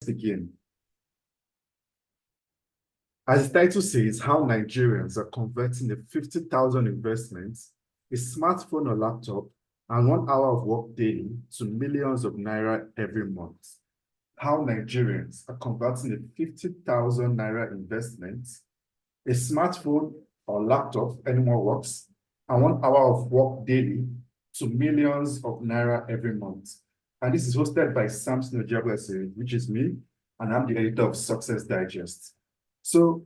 Begin. As the title says, how Nigerians are converting a 50,000 investments, a smartphone or laptop, and 1 hour of work daily to millions of naira every month. How Nigerians are converting a 50,000 naira investment, a smartphone or laptop, any more works, and 1 hour of work daily to millions of naira every month. And this is hosted by Samson Ojablese, which is me, and I'm the editor of Success Digest. So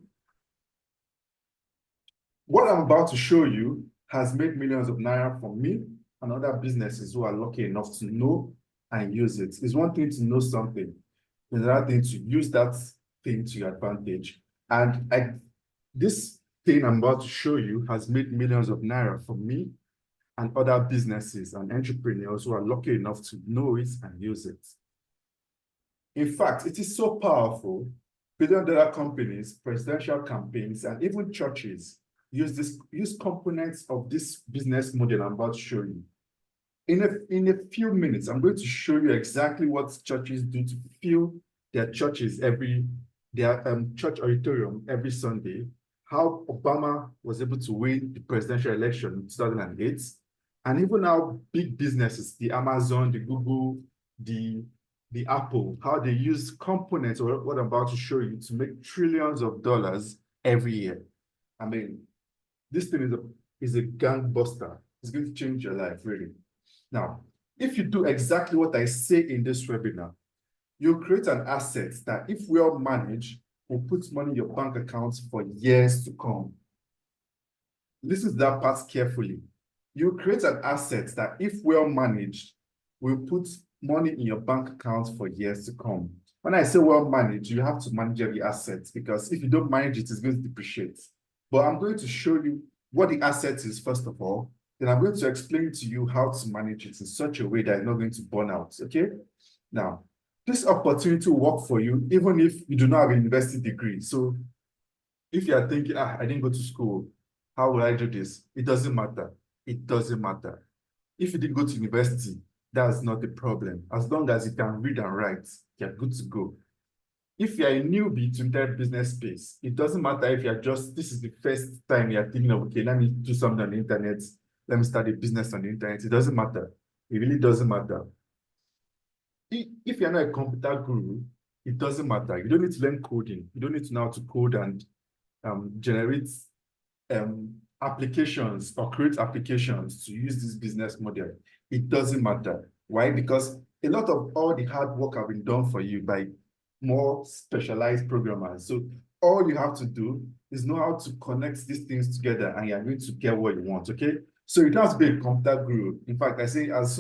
what I'm about to show you has made millions of naira for me and other businesses who are lucky enough to know and use it. It's one thing to know something, it's another thing to use that thing to your advantage. And this thing I'm about to show you has made millions of naira for me and other businesses and entrepreneurs who are lucky enough to know it and use it. In fact, it is so powerful, billion-dollar companies, presidential campaigns, and even churches use components of this business model I'm about to show you. In a few minutes, I'm going to show you exactly what churches do to fill their churches their church auditorium every Sunday, how Obama was able to win the presidential election in 2008, and even how big businesses, the Amazon, the Google, the Apple, how they use components or what I'm about to show you to make trillions of dollars every year. I mean, this thing is a gangbuster. It's going to change your life, really. Now, if you do exactly what I say in this webinar, you'll create an asset that, if well managed, will put money in your bank accounts for years to come. Listen to that part carefully. You create an asset that, if well managed, will put money in your bank account for years to come. When I say well managed, you have to manage every asset, because if you don't manage it, it's going to depreciate. But I'm going to show you what the asset is first of all. Then I'm going to explain to you how to manage it in such a way that it's not going to burn out, okay? Now, this opportunity will work for you even if you do not have a university degree. So if you are thinking, I didn't go to school, how will I do this? It doesn't matter. It doesn't matter. If you didn't go to university, that's not the problem. As long as you can read and write, you're good to go. If you're a newbie to internet business space, it doesn't matter if this is the first time you're thinking of, okay, let me do something on the internet, let me start a business on the internet. It doesn't matter. It really doesn't matter. If you're not a computer guru, it doesn't matter. You don't need to learn coding. You don't need to know how to code and generate applications or create applications to use this business model. It doesn't matter. Why? Because a lot of all the hard work have been done for you by more specialized programmers. So all you have to do is know how to connect these things together, and you're going to get what you want, okay? So you don't have to be a computer guru. In fact, I say as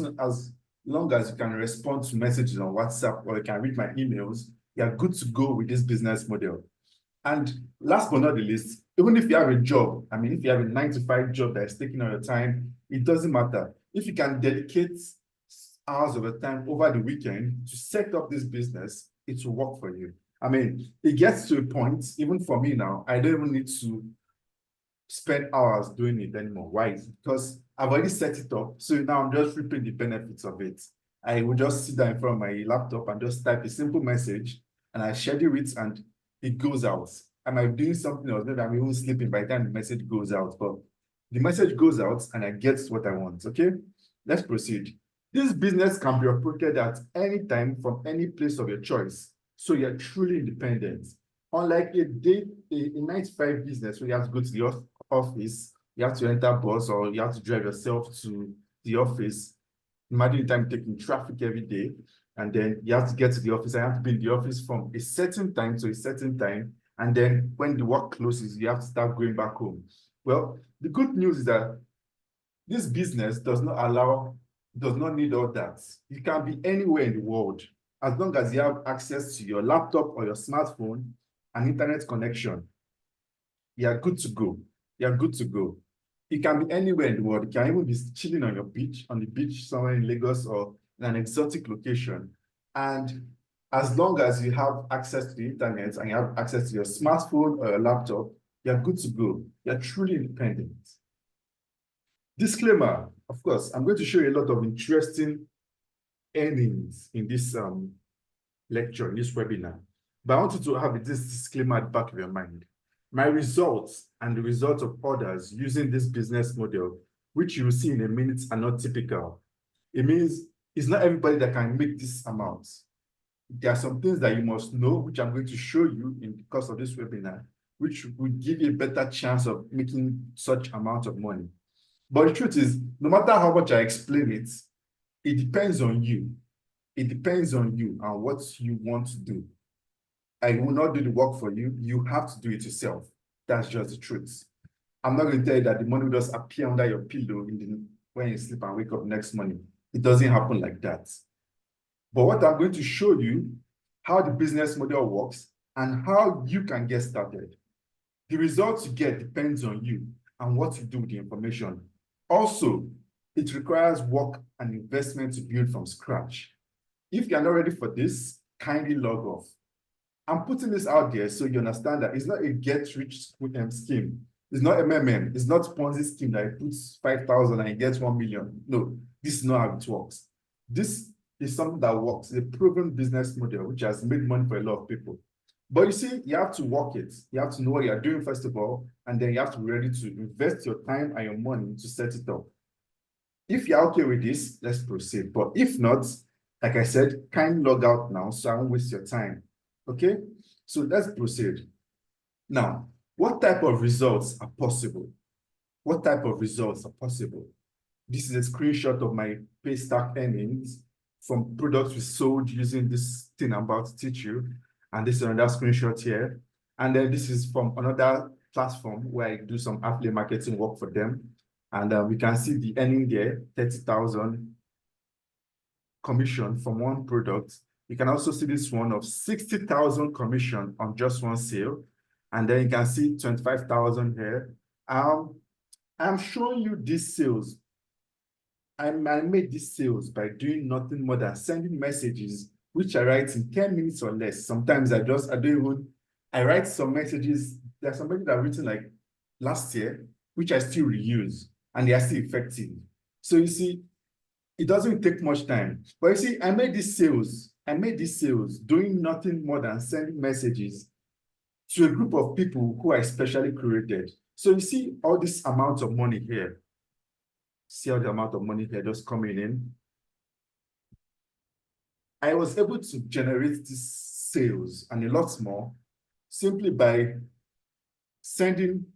long as you can respond to messages on WhatsApp or you can read my emails, you're good to go with this business model. And last but not the least, even if you have a job, I mean, if you have a 9-to-5 job that is taking all your time, it doesn't matter. If you can dedicate hours of your time over the weekend to set up this business, it will work for you. I mean, it gets to a point, even for me now, I don't even need to spend hours doing it anymore. Why? Because I've already set it up. So now I'm just reaping the benefits of it. I will just sit down in front of my laptop and just type a simple message, and I schedule it and it goes out. I might be doing something else, maybe I'm even sleeping by the time the message goes out, but the message goes out and I get what I want, okay? Let's proceed. This business can be operated at any time from any place of your choice, so you're truly independent. Unlike a 9-to-5 business where you have to go to the office, you have to enter bus or you have to drive yourself to the office. Imagine the time taking traffic every day, and then you have to get to the office. I have to be in the office from a certain time to a certain time, and then when the work closes, you have to start going back home. Well, the good news is that this business does not need all that. You can be anywhere in the world as long as you have access to your laptop or your smartphone and internet connection. You are good to go. You are good to go. You can be anywhere in the world. You can even be chilling on the beach somewhere in Lagos or in an exotic location. And as long as you have access to the internet and you have access to your smartphone or your laptop, you're good to go. You're truly independent. Disclaimer, of course, I'm going to show you a lot of interesting earnings in this lecture, in this webinar. But I want you to have this disclaimer at the back of your mind. My results and the results of others using this business model, which you will see in a minute, are not typical. It means it's not everybody that can make this amount. There are some things that you must know, which I'm going to show you in the course of this webinar, which will give you a better chance of making such amount of money. But the truth is, no matter how much I explain it, it depends on you. It depends on you and what you want to do. I will not do the work for you. You have to do it yourself. That's just the truth. I'm not going to tell you that the money will just appear under your pillow when you sleep and wake up next morning. It doesn't happen like that. But what I'm going to show you, how the business model works and how you can get started. The results you get depends on you and what you do with the information. Also, it requires work and investment to build from scratch. If you're not ready for this, kindly log off. I'm putting this out there so you understand that it's not a get-rich scheme. It's not MMM. It's not Ponzi scheme that it puts 5,000 and it gets 1 million. No, this is not how it works. This is something that works. It's a proven business model which has made money for a lot of people. But you see, you have to work it. You have to know what you're doing first of all, and then you have to be ready to invest your time and your money to set it up. If you're okay with this, let's proceed. But if not, like I said, kindly log out now so I won't waste your time. Okay? So let's proceed. Now, what type of results are possible? What type of results are possible? This is a screenshot of my Paystack earnings from products we sold using this thing I'm about to teach you. And this is another screenshot here. And then this is from another platform where I do some affiliate marketing work for them. And we can see the earning there, 30,000 commission from one product. You can also see this one of 60,000 commission on just one sale. And then you can see 25,000 here. I'm showing you these sales. I made these sales by doing nothing more than sending messages, which I write in 10 minutes or less. Sometimes I write some messages. There are some messages that I've written like last year, which I still reuse, and they are still effective. So you see, it doesn't take much time. But you see, I made these sales doing nothing more than sending messages to a group of people who I specially curated. So you see all this amount of money here. See all the amount of money here just coming in. I was able to generate these sales and a lot more simply by sending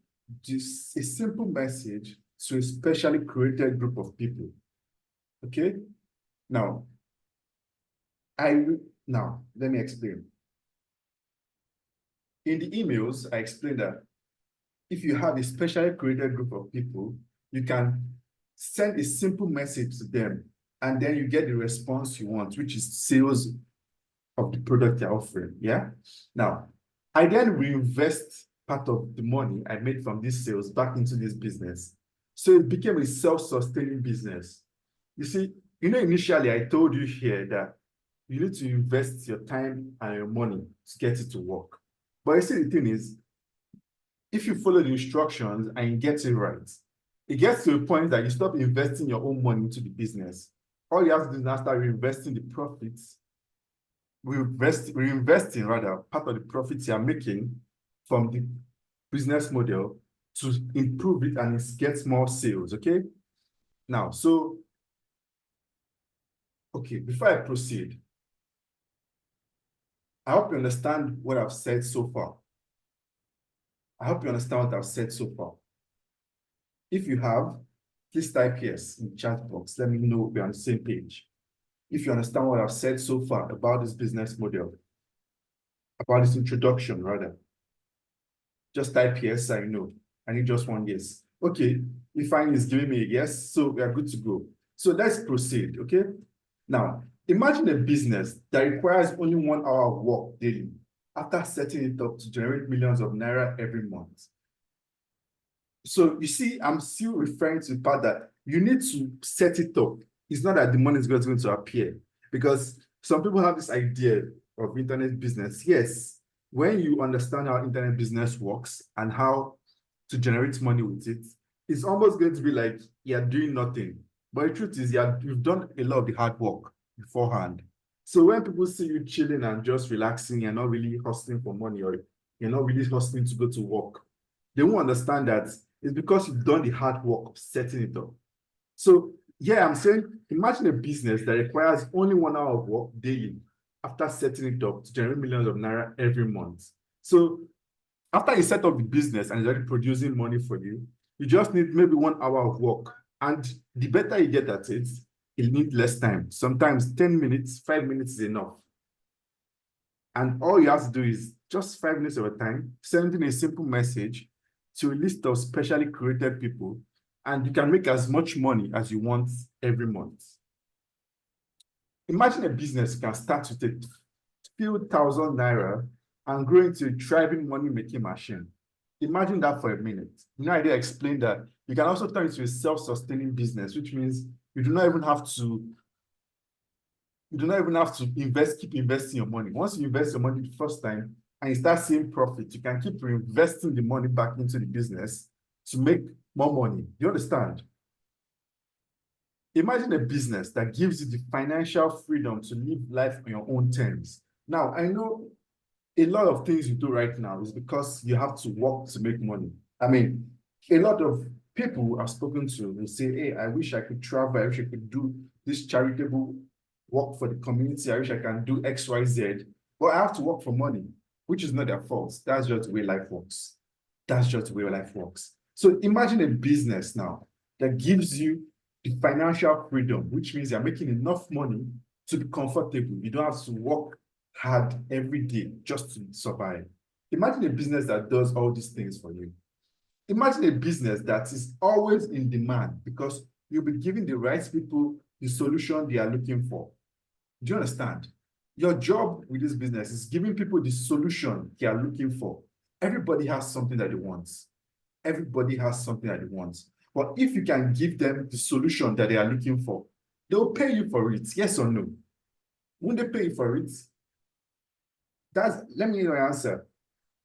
just a simple message to a specially created group of people. Okay? Now, let me explain. In the emails, I explained that if you have a specially created group of people, you can send a simple message to them, and then you get the response you want, which is sales of the product you're offering. Yeah. Now, I then reinvest part of the money I made from these sales back into this business. So it became a self-sustaining business. You see, initially I told you here that you need to invest your time and your money to get it to work. But you see, the thing is, if you follow the instructions and you get it right, it gets to a point that you stop investing your own money into the business. All you have to do is now start reinvesting the profits, reinvesting rather part of the profits you are making from the business model to improve it and get more sales. Okay. Now, before I proceed, I hope you understand what I've said so far. If you have, please type yes in the chat box. Let me know we're on the same page. If you understand what I've said so far about this business model, about this introduction rather, just type yes, I know. I need just one yes. Okay, Ifeanyi is giving me a yes, so we are good to go. So let's proceed, okay? Now, imagine a business that requires only 1 hour of work daily after setting it up to generate millions of naira every month. So you see, I'm still referring to the part that you need to set it up. It's not that the money is going to appear, because some people have this idea of internet business. Yes, when you understand how internet business works and how to generate money with it, it's almost going to be like you're doing nothing. But the truth is, you've done a lot of the hard work beforehand. So when people see you chilling and just relaxing, you're not really hustling for money, or you're not really hustling to go to work, they won't understand that it's because you've done the hard work of setting it up. So yeah, I'm saying, imagine a business that requires only 1 hour of work daily after setting it up to generate millions of naira every month. So after you set up the business and it's already producing money for you, you just need maybe 1 hour of work. And the better you get at it, you need less time. Sometimes 10 minutes, 5 minutes is enough. And all you have to do is just 5 minutes of a time, sending a simple message to a list of specially created people, and you can make as much money as you want every month. Imagine a business you can start with a few thousand naira and grow into a thriving money-making machine. Imagine that for a minute. You know, I did explain that you can also turn it into a self-sustaining business, which means you do not even have to invest, keep investing your money. Once you invest your money the first time and you start seeing profit, you can keep reinvesting the money back into the business to make more money. Do you understand? Imagine a business that gives you the financial freedom to live life on your own terms. Now, I know a lot of things you do right now is because you have to work to make money. I mean, a lot of people I've spoken to will say, hey, I wish I could travel. I wish I could do this charitable work for the community. I wish I can do X, Y, Z. But I have to work for money, which is not their fault. That's just the way life works. That's just the way life works. So imagine a business now that gives you the financial freedom, which means you're making enough money to be comfortable. You don't have to work hard every day just to survive. Imagine a business that does all these things for you. Imagine a business that is always in demand because you'll be giving the right people the solution they are looking for. Do you understand? Your job with this business is giving people the solution they are looking for. Everybody has something that they want. Everybody has something that they want. But if you can give them the solution that they are looking for, they'll pay you for it, yes or no? Won't they pay you for it? Let me know your answer.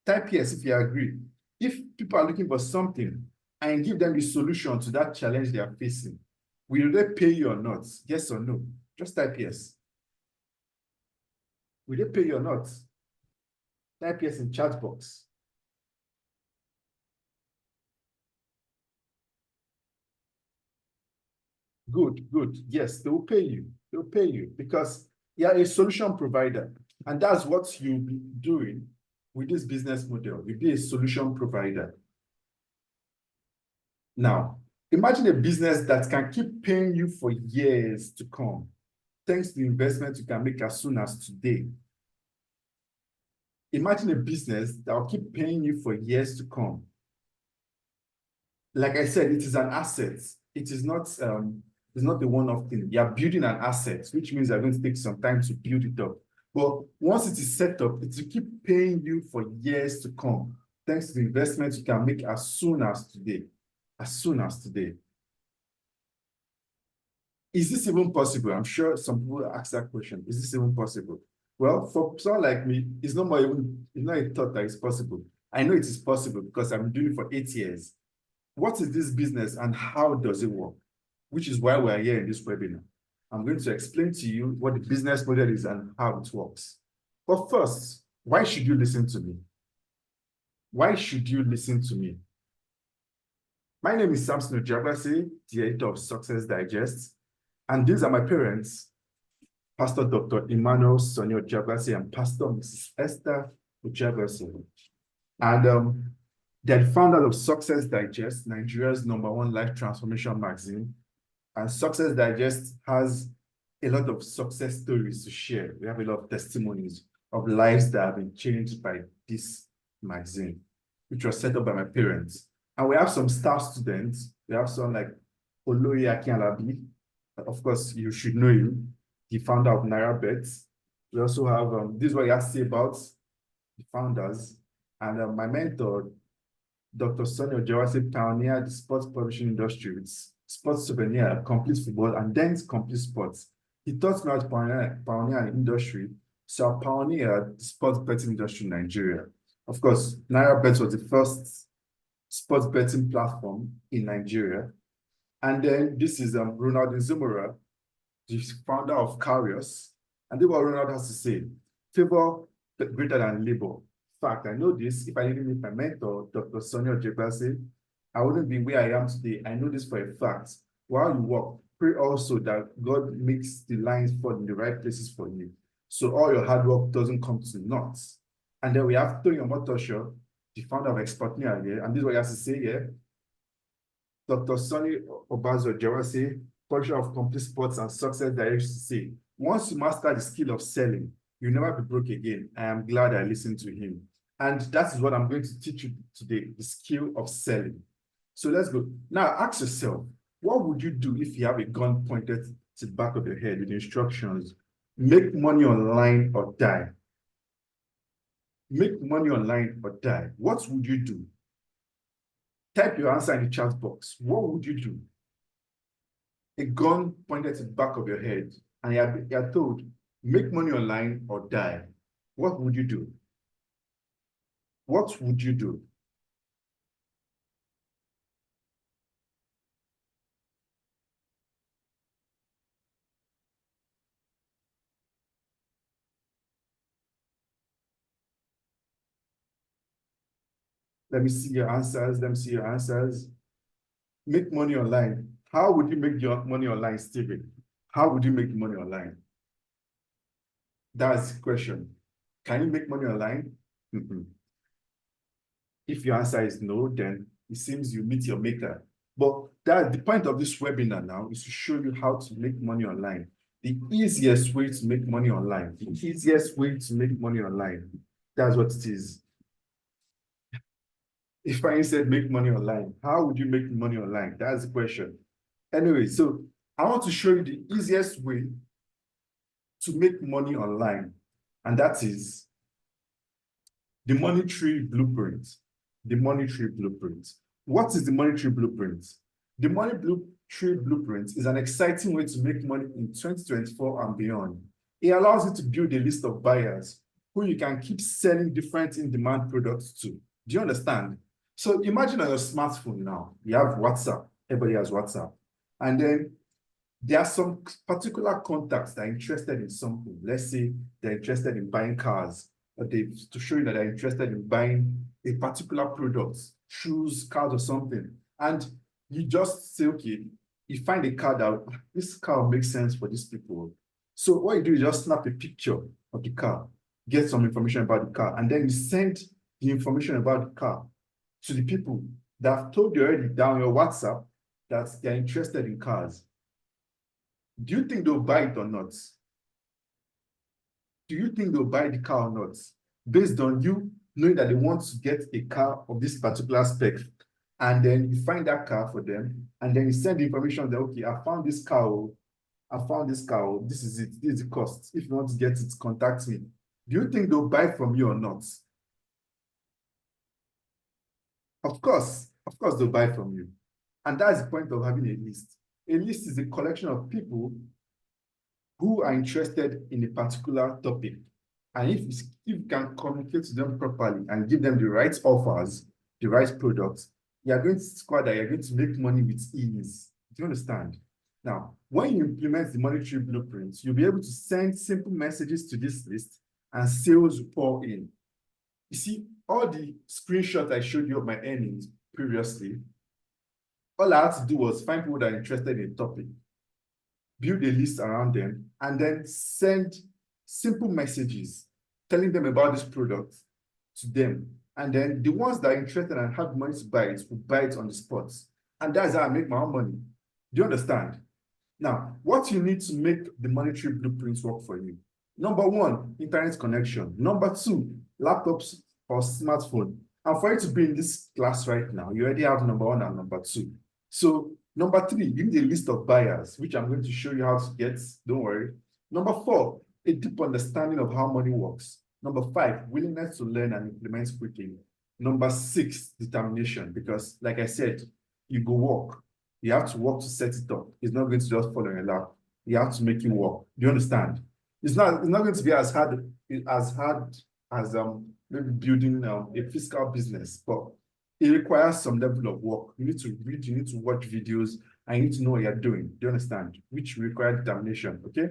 Type yes if you agree. If people are looking for something and give them the solution to that challenge they are facing, will they pay you or not? Yes or no? Just type yes. Will they pay you or not? Type yes in chat box. Good, good. Yes, they will pay you. They'll pay you because you're a solution provider. And that's what you'll be doing with this business model. You'll be a solution provider. Now, imagine a business that can keep paying you for years to come, thanks to the investment you can make as soon as today. Imagine a business that will keep paying you for years to come. Like I said, it is an asset. It is not the one-off thing. You are building an asset, which means you're going to take some time to build it up. But once it is set up, it will keep paying you for years to come, thanks to the investment you can make as soon as today. As soon as today. Is this even possible? I'm sure some people ask that question. Is this even possible? Well, for someone like me, it's not a thought that it's possible. I know it is possible because I've been doing it for 8 years. What is this business and how does it work? Which is why we're here in this webinar. I'm going to explain to you what the business model is and how it works. But first, why should you listen to me? Why should you listen to me? My name is Samson Ojiagbase, the editor of Success Digest, and these are my parents, Pastor Dr. Emmanuel Sonny Ojiagbase and Pastor Mrs. Esther Ojiagbase. And they're the founders of Success Digest, Nigeria's #1 life transformation magazine. And Success Digest has a lot of success stories to share. We have a lot of testimonies of lives that have been changed by this magazine, which was set up by my parents. And we have some star students. We have some like Oloye Akinlabi. Of course, you should know him, the founder of NairaBet. We also have, this is what you have to say about the founders. And my mentor, Dr. Sonny Ojiagbase, pioneered the sports publishing industry with Sports Souvenir, Complete Football, and then Complete Sports. He taught me how to pioneer an industry, so I pioneered the sports betting industry in Nigeria. Of course, NairaBet was the first sports betting platform in Nigeria. And then this is Ronald Nzumura, the founder of Carious. And then what Ronald has to say, favor greater than labor. In fact, I know this. If I didn't meet my mentor, Dr. Sonia Jekwase, I wouldn't be where I am today. I know this for a fact. While you work, pray also that God makes the lines fall in the right places for you. So all your hard work doesn't come to naught. And then we have Tony Omotosho, the founder of Expertnia here. And this is what he has to say here. Dr. Sonny Obazo Jawase, publisher of Complete Sports and Success Direction, to say, once you master the skill of selling, you'll never be broke again. I am glad I listened to him. And that is what I'm going to teach you today, the skill of selling. So let's go. Now ask yourself, what would you do if you have a gun pointed to the back of your head with instructions? Make money online or die. Make money online or die. What would you do? Type your answer in the chat box. What would you do? A gun pointed to the back of your head, and you're told, make money online or die. What would you do? What would you do? Let me see your answers. Let me see your answers. Make money online. How would you make your money online, Stephen? How would you make money online? That's the question. Can you make money online? Mm-hmm. If your answer is no, then it seems you meet your maker. But that the point of this webinar now is to show you how to make money online. The easiest way to make money online. The easiest way to make money online. That's what it is. If I said make money online, how would you make money online? That's the question. Anyway, so I want to show you the easiest way to make money online, and that is the Money Tree Blueprint. The Money Tree Blueprint. What is the Money Tree Blueprint? The Money Tree Blueprint is an exciting way to make money in 2024 and beyond. It allows you to build a list of buyers who you can keep selling different in-demand products to. Do you understand? So imagine on your smartphone now, you have WhatsApp. Everybody has WhatsApp. And then there are some particular contacts that are interested in something. Let's say they're interested in buying cars, or to show you that they're interested in buying a particular product, shoes, cars, or something. And you just say, okay, you find a car that this car makes sense for these people. So what you do is just snap a picture of the car, get some information about the car, and then you send the information about the car to the people that have told you already down your WhatsApp that they're interested in cars. Do you think they'll buy it or not? Do you think they'll buy the car or not? Based on you knowing that they want to get a car of this particular spec, and then you find that car for them, and then you send the information that, okay, I found this car, this is it, this is the cost. If you want to get it, contact me. Do you think they'll buy from you or not? Of course they'll buy from you. And that's the point of having a list. A list is a collection of people who are interested in a particular topic. And if you can communicate to them properly and give them the right offers, the right products, you're going to score that you're going to make money with ease. Do you understand? Now, when you implement the Money Tree Blueprint, you'll be able to send simple messages to this list and sales will pour in. You see, all the screenshots I showed you of my earnings previously, all I had to do was find people that are interested in a topic, build a list around them, and then send simple messages telling them about this product to them. And then the ones that are interested and have money to buy it will buy it on the spot. And that's how I make my own money. Do you understand? Now, what you need to make the Money Tree Blueprints work for you. Number one, internet connection. Number two, laptops or smartphone. And for you to be in this class right now, you already have number one and number two. So number three, you need a list of buyers, which I'm going to show you how to get. Don't worry. Number four, a deep understanding of how money works. Number five, willingness to learn and implement quickly. Number six, determination, because like I said, you go work. You have to work to set it up. It's not going to just follow your lap. You have to make it work. Do you understand? It's not going to be as hard as maybe building a physical business, but it requires some level of work. You need to read, you need to watch videos, and you need to know what you're doing. Do you understand? Which requires determination, okay?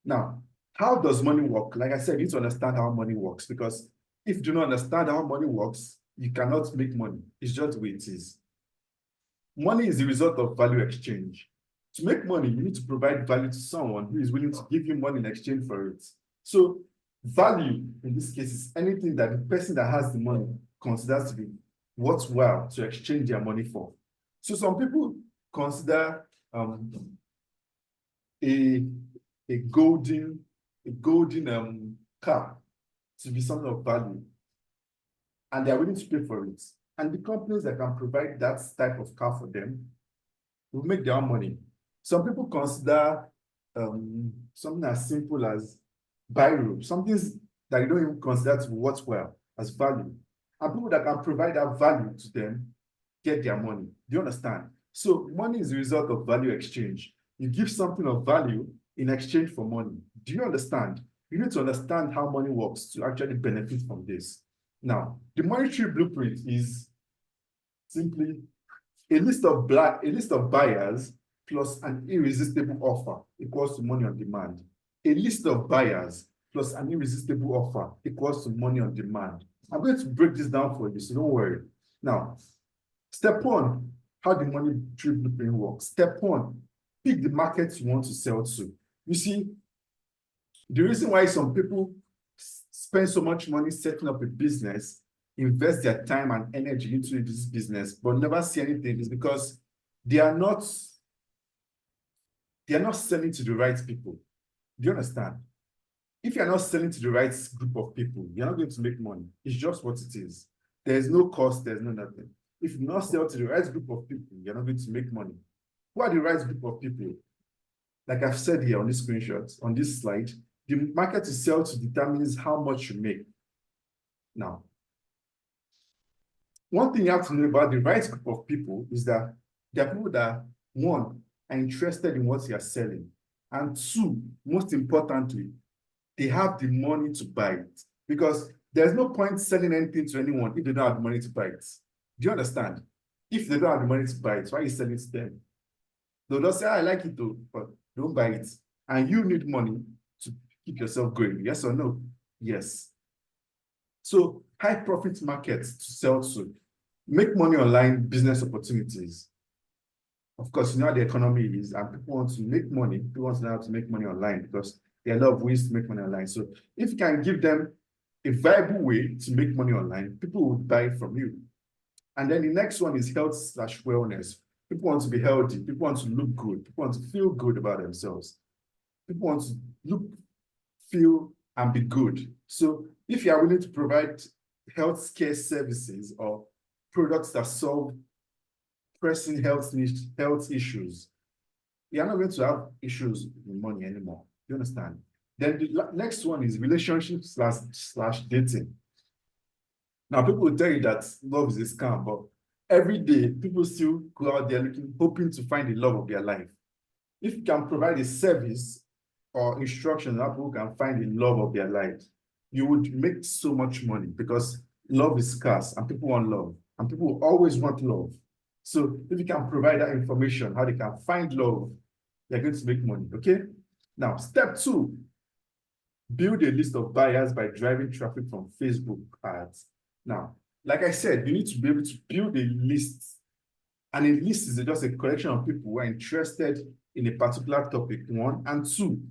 Now, How does money work? Like I said, you need to understand how money works, because if you do not understand how money works, you cannot make money. It's just the way it is. Money is the result of value exchange. To make money, you need to provide value to someone who is willing to give you money in exchange for it. So value, in this case, is anything that the person that has the money considers to be worthwhile to exchange their money for. So some people consider a golden car to be something of value, and they're willing to pay for it. And the companies that can provide that type of car for them will make their own money. Some people consider something as simple as biro, something that you don't even consider to be worthwhile as value. And people that can provide that value to them get their money. Do you understand? So money is the result of value exchange. You give something of value in exchange for money. Do you understand? You need to understand how money works to actually benefit from this. Now, the monetary blueprint is simply a list of buyers plus an irresistible offer equals to money on demand. A list of buyers plus an irresistible offer equals to money on demand. I'm going to break this down for you, so don't worry. Now, step one, how the monetary blueprint works. Step one, pick the market you want to sell to. You see, the reason why some people spend so much money setting up a business, invest their time and energy into this business, but never see anything is because they are not selling to the right people. Do you understand? If you're not selling to the right group of people, you're not going to make money. It's just what it is. There's no cost, there's no nothing. If you not sell to the right group of people, you're not going to make money. Who are the right group of people? Like I've said here on this screenshot, on this slide, the market you sell to determines how much you make. Now, one thing you have to know about the right group of people is that there are people that, one, are interested in what you are selling, and two, most importantly, they have the money to buy it. Because there's no point selling anything to anyone if they don't have the money to buy it. Do you understand? If they don't have the money to buy it, why are you selling to them? They'll just say, I like it though, but don't buy it. And you need money to keep yourself going. Yes or no? Yes. So high profit markets to sell to, make money online, business opportunities. Of course, you know how the economy is, and people want to make money. People want to know how to make money online because there are a lot of ways to make money online. So if you can give them a viable way to make money online, people will buy from you. And then the next one is health/wellness. People want to be healthy. People want to look good. People want to feel good about themselves. People want to look, feel, and be good. So if you are willing to provide healthcare services or products that solve pressing health issues, you're not going to have issues with money anymore. You understand? Then the next one is relationship/dating. Now, people will tell you that love is a scam, but every day people still go out there hoping to find the love of their life. If you can provide a service or instruction that people can find the love of their life, you would make so much money because love is scarce and people want love and people always want love. So if you can provide that information, how they can find love, you're going to make money, okay? Now, step two, build a list of buyers by driving traffic from Facebook ads. Now, like I said, you need to be able to build a list. And a list is just a collection of people who are interested in a particular topic, one, and two,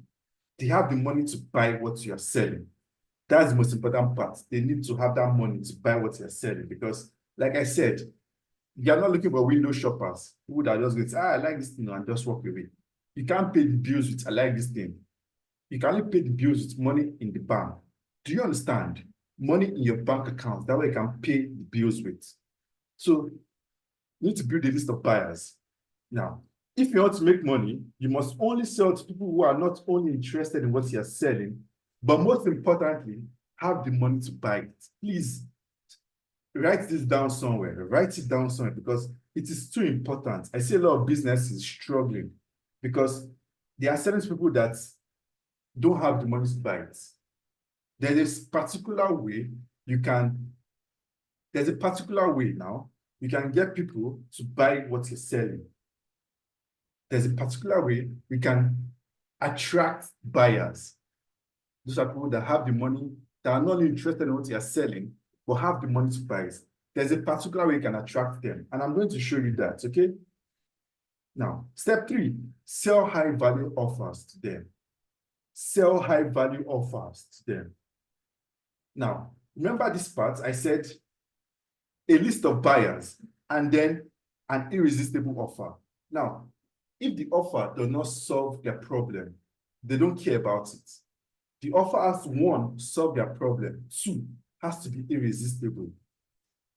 they have the money to buy what you're selling. That's the most important part. They need to have that money to buy what you're selling because, like I said, you're not looking for window shoppers who are just going to say, I like this thing and just walk away. You can't pay the bills with, I like this thing. You can only pay the bills with money in the bank. Do you understand? Money in your bank account. That way you can pay the bills with. So you need to build a list of buyers. Now, if you want to make money, you must only sell to people who are not only interested in what you're selling, but most importantly, have the money to buy it. Please write this down somewhere. Write it down somewhere because it is too important. I see a lot of businesses struggling because they are selling to people that don't have the money to buy it. There's a particular way now you can get people to buy what you're selling. There's a particular way we can attract buyers. Those are people that have the money, that are not only interested in what you are selling, but have the money to buy it. There's a particular way you can attract them. And I'm going to show you that, okay? Now, step 3, sell high value offers to them. Sell high value offers to them. Now, remember this part, I said a list of buyers and then an irresistible offer. Now, if the offer does not solve their problem, they don't care about it. The offer has to, 1, solve their problem. 2, has to be irresistible.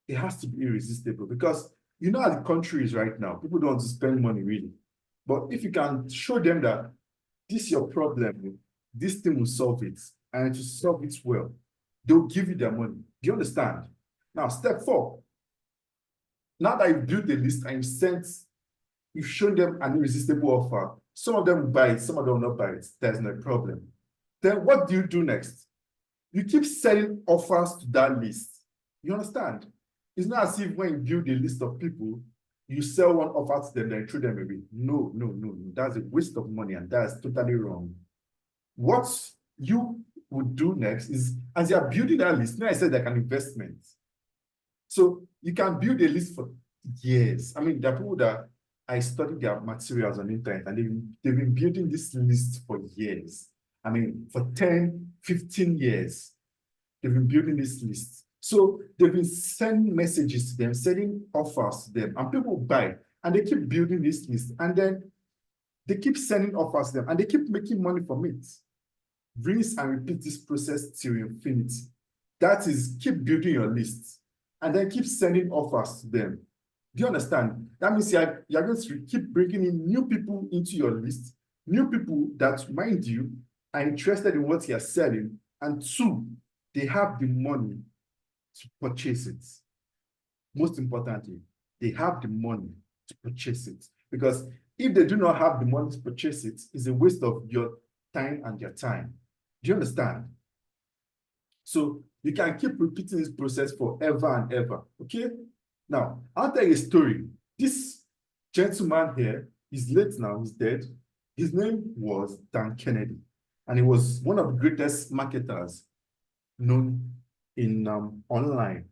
It has to be irresistible because you know how the country is right now. People don't want to spend money really. But if you can show them that this is your problem, this thing will solve it, and to solve it well, they'll give you their money. Do you understand? Now, step 4. Now that you've built the list and you've shown them an irresistible offer, some of them will buy it, some of them will not buy it. There's no problem. Then what do you do next? You keep selling offers to that list. You understand? It's not as if when you build a list of people, you sell one offer to them, then throw them away. No. That's a waste of money, and that's totally wrong. What you would do next is, as you're building that list, you know I said like an investment. So you can build a list for years. I mean, there are people that I studied their materials on the internet, and they've been building this list for years. I mean, for 10, 15 years, they've been building this list. So they've been sending messages to them, sending offers to them, and people buy, and they keep building this list, and then they keep sending offers to them, and they keep making money from it. Rinse and repeat this process till infinity. That is, keep building your list, and then keep sending offers to them. Do you understand? That means you're going to keep bringing in new people into your list, new people that, mind you, are interested in what you're selling, and 2, they have the money to purchase it. Most importantly, they have the money to purchase it. Because if they do not have the money to purchase it, it's a waste of your time and your time. Do you understand? So you can keep repeating this process forever and ever, okay? Now, I'll tell you a story. This gentleman here, he's late now, he's dead. His name was Dan Kennedy, and he was one of the greatest marketers known in online.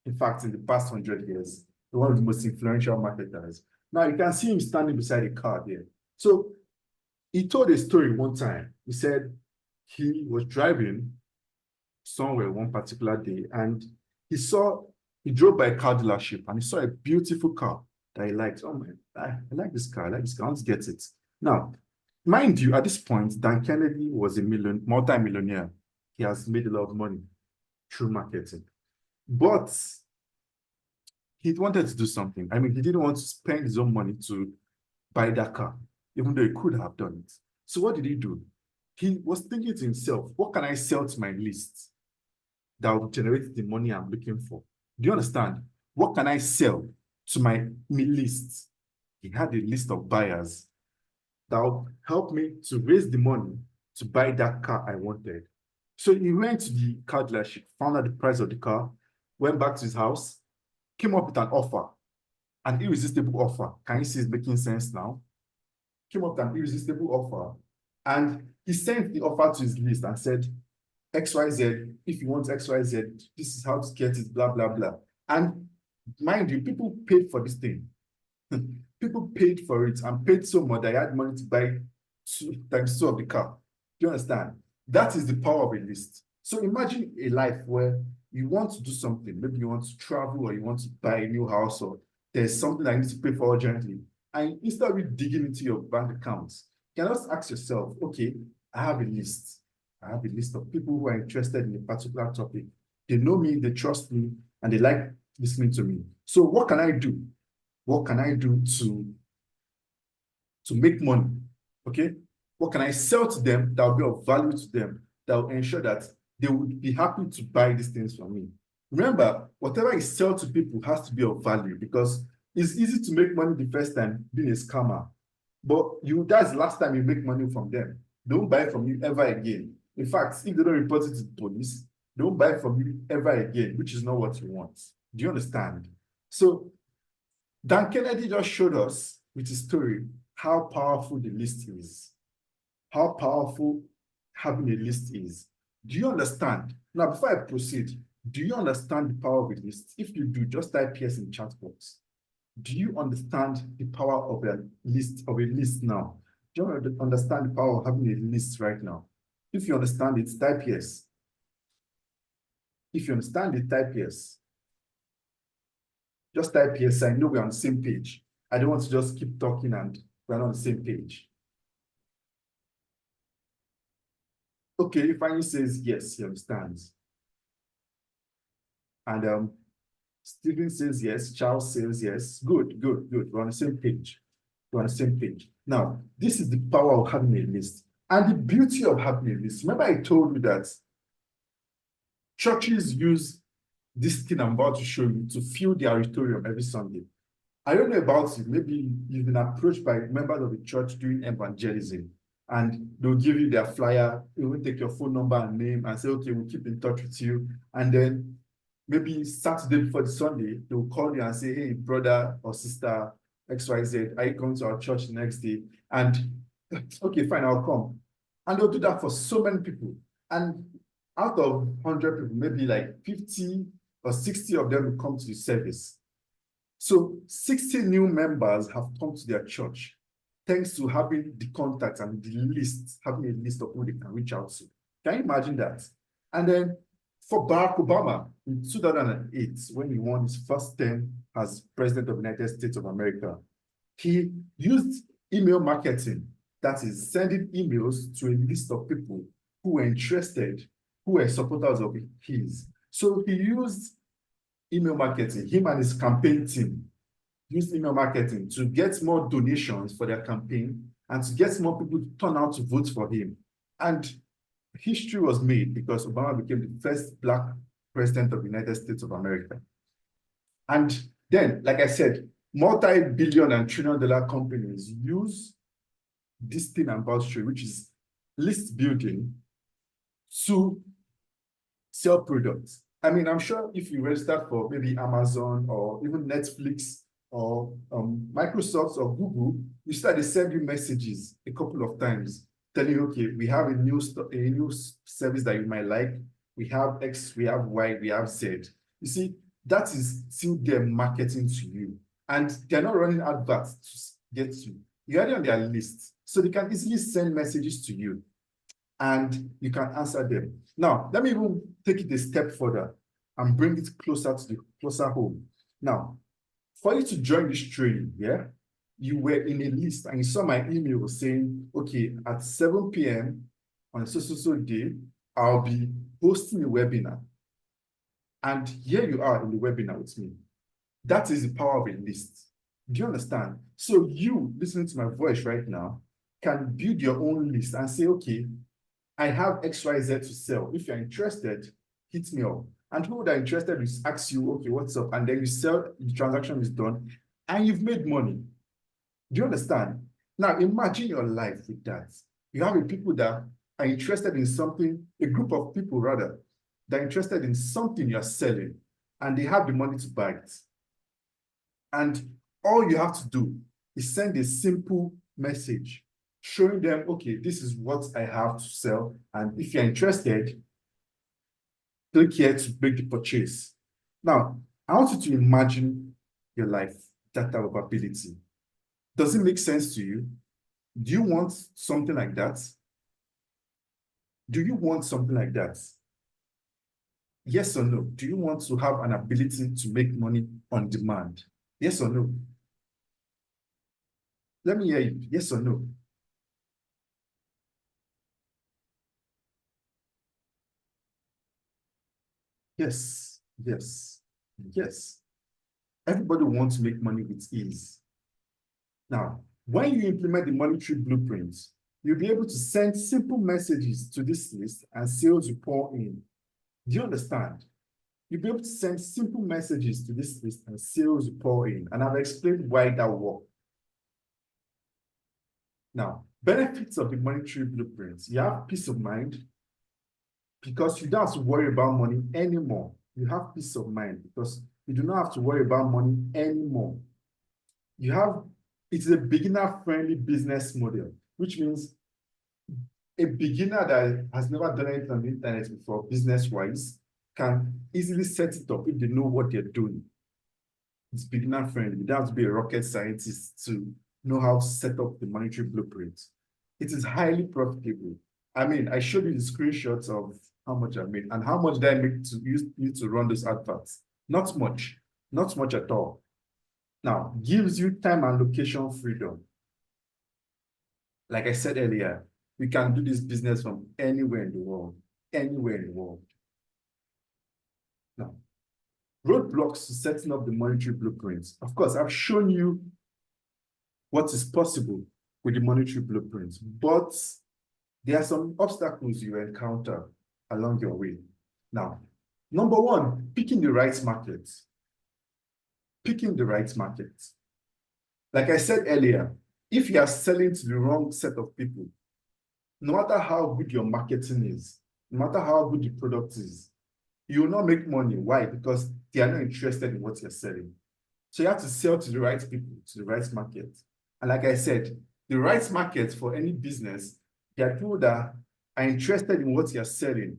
In fact, in the past 100 years, one of the most influential marketers. Now, you can see him standing beside a car there. So he told a story one time. He said he was driving somewhere one particular day, and he drove by a car dealership, and he saw a beautiful car that he liked. Oh man, I like this car. I like this car. Let's get it. Now, mind you, at this point, Dan Kennedy was a multi-millionaire. He has made a lot of money through marketing. But he wanted to do something. I mean, he didn't want to spend his own money to buy that car, even though he could have done it. So what did he do? He was thinking to himself, what can I sell to my list that will generate the money I'm looking for? Do you understand? What can I sell to my list? He had a list of buyers that will help me to raise the money to buy that car I wanted. So he went to the car dealership, found out the price of the car, went back to his house, came up with an offer, an irresistible offer. Can you see it's making sense now? Came up with an irresistible offer, and he sent the offer to his list and said, XYZ, if you want XYZ, this is how to get it, blah, blah, blah. And mind you, people paid for this thing. People paid for it and paid so much that I had money to buy 2 of the car. Do you understand? That is the power of a list. So imagine a life where you want to do something. Maybe you want to travel, or you want to buy a new house, or there's something I need to pay for urgently. And instead of digging into your bank accounts, you can just ask yourself, okay, I have a list. I have a list of people who are interested in a particular topic. They know me, they trust me, and they like listening to me. So what can I do? What can I do to make money? Okay? What can I sell to them that will be of value to them, that will ensure that they would be happy to buy these things from me? Remember, whatever you sell to people has to be of value, because it's easy to make money the first time being a scammer. But that's the last time you make money from them. They won't buy from you ever again. In fact, if they don't report it to the police, they won't buy from you ever again, which is not what you want. Do you understand? So Dan Kennedy just showed us with his story how powerful the list is. How powerful having a list is. Do you understand? Now, before I proceed, do you understand the power of a list? If you do, just type yes in the chat box. Do you understand the power of a list now? Do you understand the power of having a list right now? If you understand it, type yes. If you understand it, type yes. Just type yes. I know we're on the same page. I don't want to just keep talking and we're not on the same page. Okay, Fanny says yes, he understands. And Stephen says yes, Charles says yes. Good, good, good. We're on the same page. We're on the same page. Now, this is the power of having a list. And the beauty of having a list. Remember, I told you that churches use this thing I'm about to show you to fill their auditorium every Sunday. I don't know about you. Maybe you've been approached by members of the church doing evangelism, and they'll give you their flyer. They will take your phone number and name and say, okay, we'll keep in touch with you. And then maybe Saturday before the Sunday, they'll call you and say, hey, brother or sister XYZ, are you coming to our church the next day? And okay, fine, I'll come. And they'll do that for so many people. And out of 100 people, maybe like 50 or 60 of them will come to the service. So 60 new members have come to their church thanks to having the contacts and the list, having a list of who they can reach out to. Can you imagine that? And then for Barack Obama in 2008, when he won his first term as president of the United States of America, he used email marketing, that is sending emails to a list of people who were interested, who were supporters of his. So he used email marketing, him and his campaign team used email marketing to get more donations for their campaign and to get more people to turn out to vote for him. And history was made because Obama became the first Black president of the United States of America. And then, like I said, multi-billion and trillion-dollar companies use this thing I'm about to show you, which is list building, to sell products. I mean, I'm sure if you register for maybe Amazon or even Netflix or Microsoft or Google, you start to send you messages a couple of times telling you, okay, we have a new service that you might like. We have X, we have Y, we have Z. You see, that is still their marketing to you. And they're not running adverts to get you. You're already on their list. So they can easily send messages to you and you can answer them. Now, let me even take it a step further and bring it closer home. Now, for you to join this training, yeah, you were in a list and you saw my email saying, okay, at 7 p.m. on so day, I'll be hosting a webinar. And here you are in the webinar with me. That is the power of a list. Do you understand? So you, listening to my voice right now, can build your own list and say, okay, I have XYZ to sell. If you're interested, hit me up. And people that are interested will ask you, okay, what's up? And then you sell, the transaction is done, and you've made money. Do you understand? Now, imagine your life with that. You have people that are interested in something, a group of people rather, that are interested in something you're selling, and they have the money to buy it. And all you have to do is send a simple message showing them, okay, this is what I have to sell. And if you're interested, click here to make the purchase. Now, I want you to imagine your life, that type of ability. Does it make sense to you? Do you want something like that? Do you want something like that? Yes or no? Do you want to have an ability to make money on demand? Yes or no? Let me hear you. Yes or no? Yes, yes, yes. Everybody wants to make money with ease. Now, when you implement the monetary blueprint, you'll be able to send simple messages to this list and sales will pour in. Do you understand? You'll be able to send simple messages to this list and sales will pour in. And I've explained why that works. Now, benefits of the monetary blueprint. You have peace of mind because you don't have to worry about money anymore. You have peace of mind because you do not have to worry about money anymore. It's a beginner-friendly business model, which means A beginner that has never done anything on the internet before, business-wise, can easily set it up if they know what they're doing. It's beginner friendly. You don't have to be a rocket scientist to know how to set up the monetary blueprint. It is highly profitable. I mean, I showed you the screenshots of how much I made and how much did I make to use to run those adverts. Not much, not much at all. Now, gives you time and location freedom. Like I said earlier, we can do this business from anywhere in the world, anywhere in the world. Now, roadblocks to setting up the monetary blueprints. Of course, I've shown you what is possible with the monetary blueprints, but there are some obstacles you encounter along your way. Now, number one, picking the right market. Picking the right market. Like I said earlier, if you are selling to the wrong set of people, no matter how good your marketing is, no matter how good the product is, you will not make money. Why? Because they are not interested in what you're selling. So you have to sell to the right people, to the right market. And like I said, the right market for any business, they are people that are interested in what you're selling.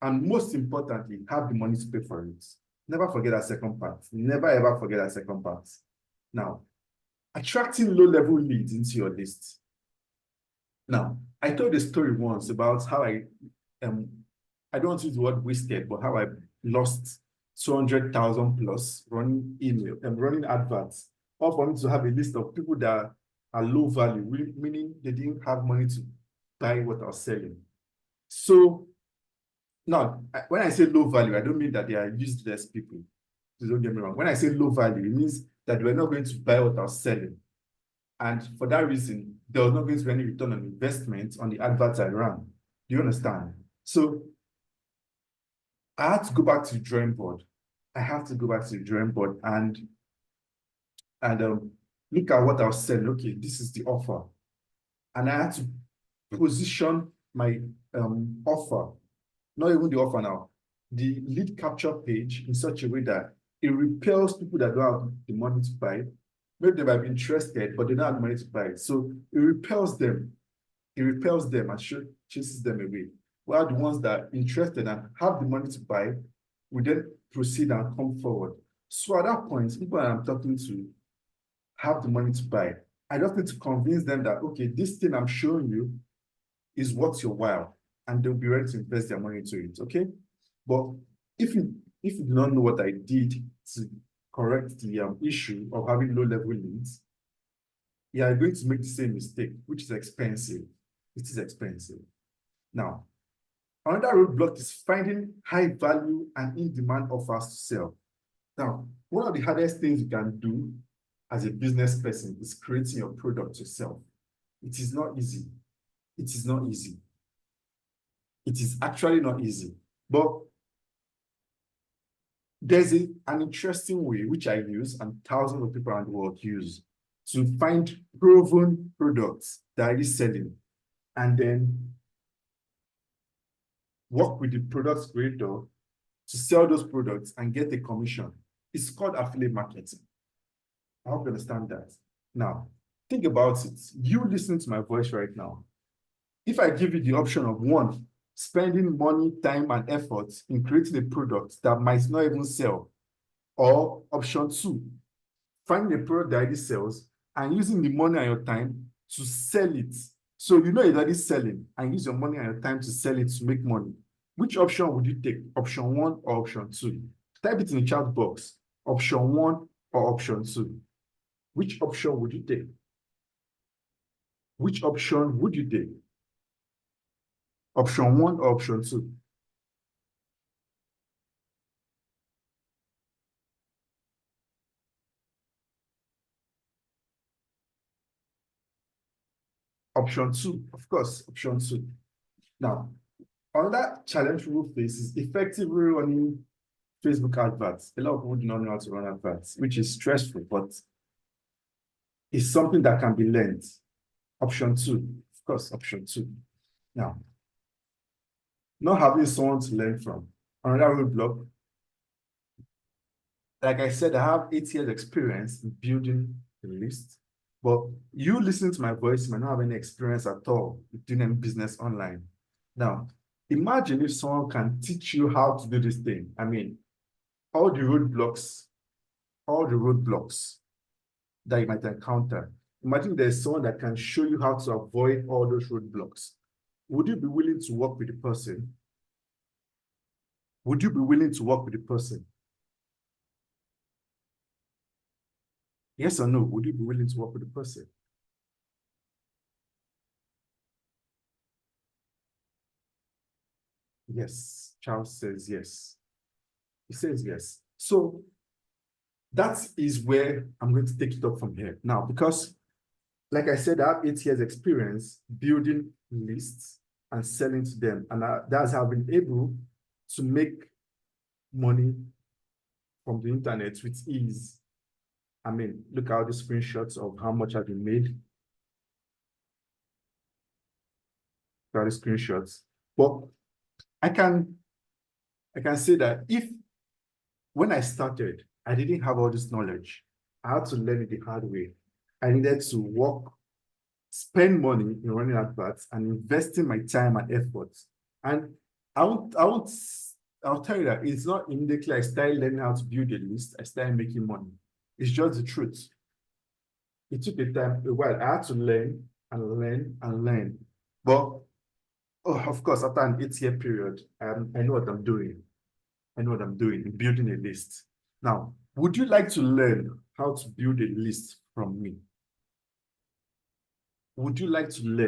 And most importantly, have the money to pay for it. Never forget that second part. Never ever forget that second part. Now, attracting low-level leads into your list. Now, I told a story once about how I don't want to use the word wasted, but how I lost 200,000 plus running email and running adverts, all for me to have a list of people that are low value, meaning they didn't have money to buy what I was selling. So now, when I say low value, I don't mean that they are useless people. Please don't get me wrong. When I say low value, it means that we're not going to buy what I was selling. And for that reason, there was not going to be any return on investment on the adverts I ran. Do you understand? So I had to go back to the drawing board. I have to go back to the drawing board and look at what I was selling. Okay, this is the offer. And I had to position my offer, not even the offer now, the lead capture page in such a way that it repels people that don't have the money to buy. Maybe they might be interested, but they don't have the money to buy. So it repels them. It repels them and chases them away. While the ones that are interested and have the money to buy will then proceed and come forward. So at that point, people I'm talking to have the money to buy. I just need to convince them that, okay, this thing I'm showing you is worth your while, and they'll be ready to invest their money into it, okay? But if you do not know what I did to correct the issue of having low-level leads, you are going to make the same mistake, which is expensive. It is expensive. Now, another roadblock is finding high-value and in-demand offers to sell. Now, one of the hardest things you can do as a business person is creating your product yourself. It is not easy. It is not easy. It is actually not easy. But there's an interesting way which I use and thousands of people around the world use to find proven products that are selling and then work with the product creator to sell those products and get a commission. It's called affiliate marketing. I hope you understand that. Now, think about it. You listen to my voice right now. If I give you the option of one, spending money, time, and effort in creating a product that might not even sell, or option two, finding a product that already sells and using the money and your time to sell it. So you know it's already selling and use your money and your time to sell it to make money. Which option would you take? Option one or option two? Type it in the chat box. Option one or option two? Which option would you take? Which option would you take? Option one or option two? Option two, of course, option two. Now, another challenge we will face is effectively running Facebook adverts. A lot of people do not know how to run adverts, which is stressful, but it's something that can be learned. Option two, of course, option two. Now, not having someone to learn from. Another roadblock. Like I said, I have 8 years experience in building a list, But you listening to my voice might not have any experience at all doing any business online. Now, imagine if someone can teach you how to do this thing. I mean, all the roadblocks that you might encounter. Imagine there's someone that can show you how to avoid all those roadblocks. Would you be willing to work with the person? Would you be willing to work with the person? Yes or no? Would you be willing to work with the person? Yes. Charles says yes. He says yes. So that is where I'm going to take it up from here. Now, because like I said, I have 8 years experience building lists and selling to them. And that's how I've been able to make money from the internet with ease. I mean, look at the screenshots of how much I've been made. Look at the screenshots. But I can say that if when I started, I didn't have all this knowledge. I had to learn it the hard way. I needed to work, spend money in running adverts and investing my time and effort. And I'll tell you that it's not immediately I started learning how to build a list, I started making money. It's just the truth. It took a while. I had to learn and learn and learn. But of course, after an 8-year period, I know what I'm doing. I know what I'm doing in building a list. Now, would you like to learn how to build a list from me? Would you like to learn?